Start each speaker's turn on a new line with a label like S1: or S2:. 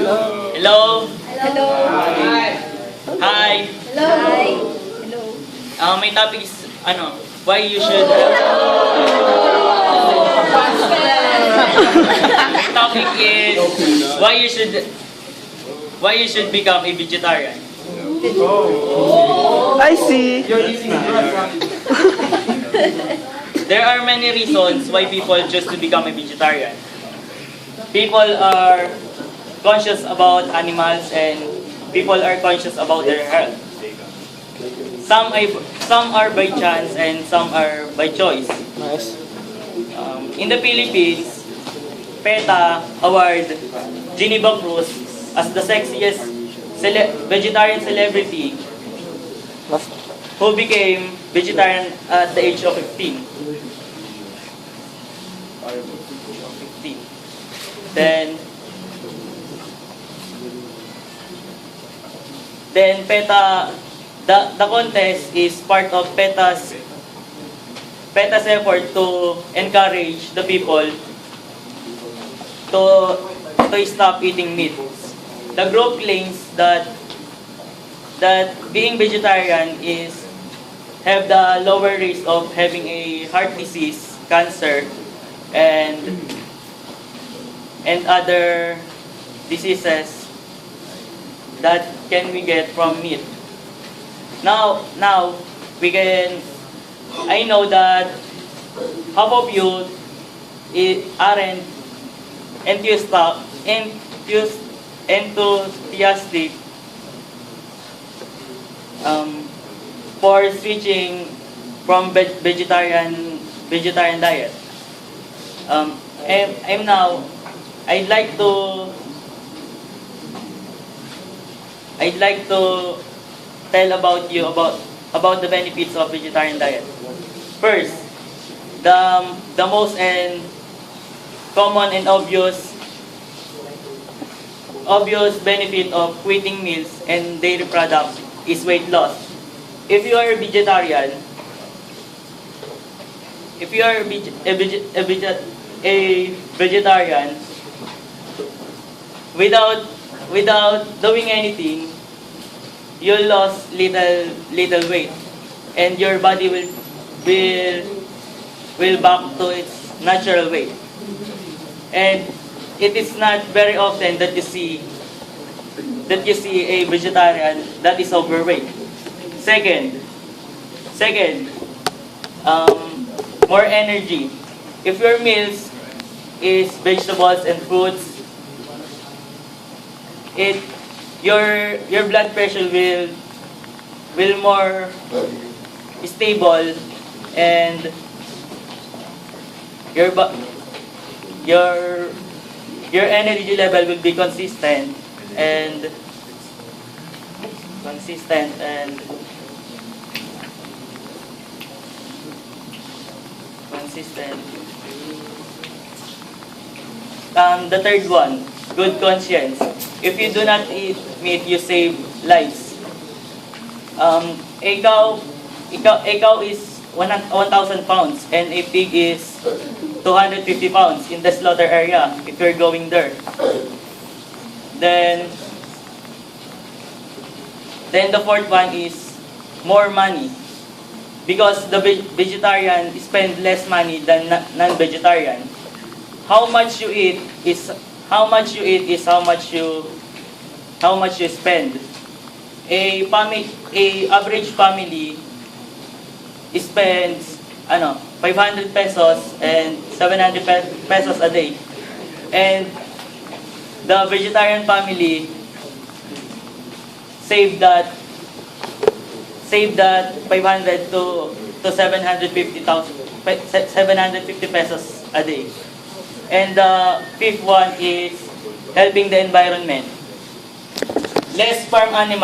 S1: Hello.
S2: Hello.
S1: Hi.
S2: Hello. Hello.
S1: May topic is, why you should... topic is, why you should become a vegetarian.
S3: I see.
S1: There are many reasons why people choose to become a vegetarian. People are conscious about animals and people are conscious about their health. Some are by chance and some are by choice.
S3: Nice.
S1: In the Philippines, PETA award Geneva Cruz as the sexiest vegetarian celebrity who became vegetarian at the age of 15. Then PETA, the contest is part of PETA's effort to encourage the people to stop eating meat. The group claims that being vegetarian is have the lower risk of having a heart disease, cancer, and other diseases that can we get from meat. Now I know that half of you aren't enthusiastic for switching from vegetarian diet. I'm now I'd like to tell about you about the benefits of vegetarian diet. First, the most and common and obvious benefit of quitting meals and dairy products is weight loss. If you are a vegetarian, without doing anything, you'll lose little weight, and your body will back to its natural weight. And it is not very often that you see a vegetarian that is overweight. Second, more energy. If your meals is vegetables and fruits, your blood pressure will more stable, and your energy level will be consistent and the third one, good conscience. If you do not eat meat, you save lives. A cow is 1,000 pounds and a pig is 250 pounds in the slaughter area if you're going there. Then the fourth one is more money. Because the vegetarian spend less money than non-vegetarian. How much you eat is how much you spend. A average family spends 500 pesos and 700 pesos a day. And the vegetarian family save that 500 to 750 pesos a day. And the fifth one is helping the environment. Less farm animals.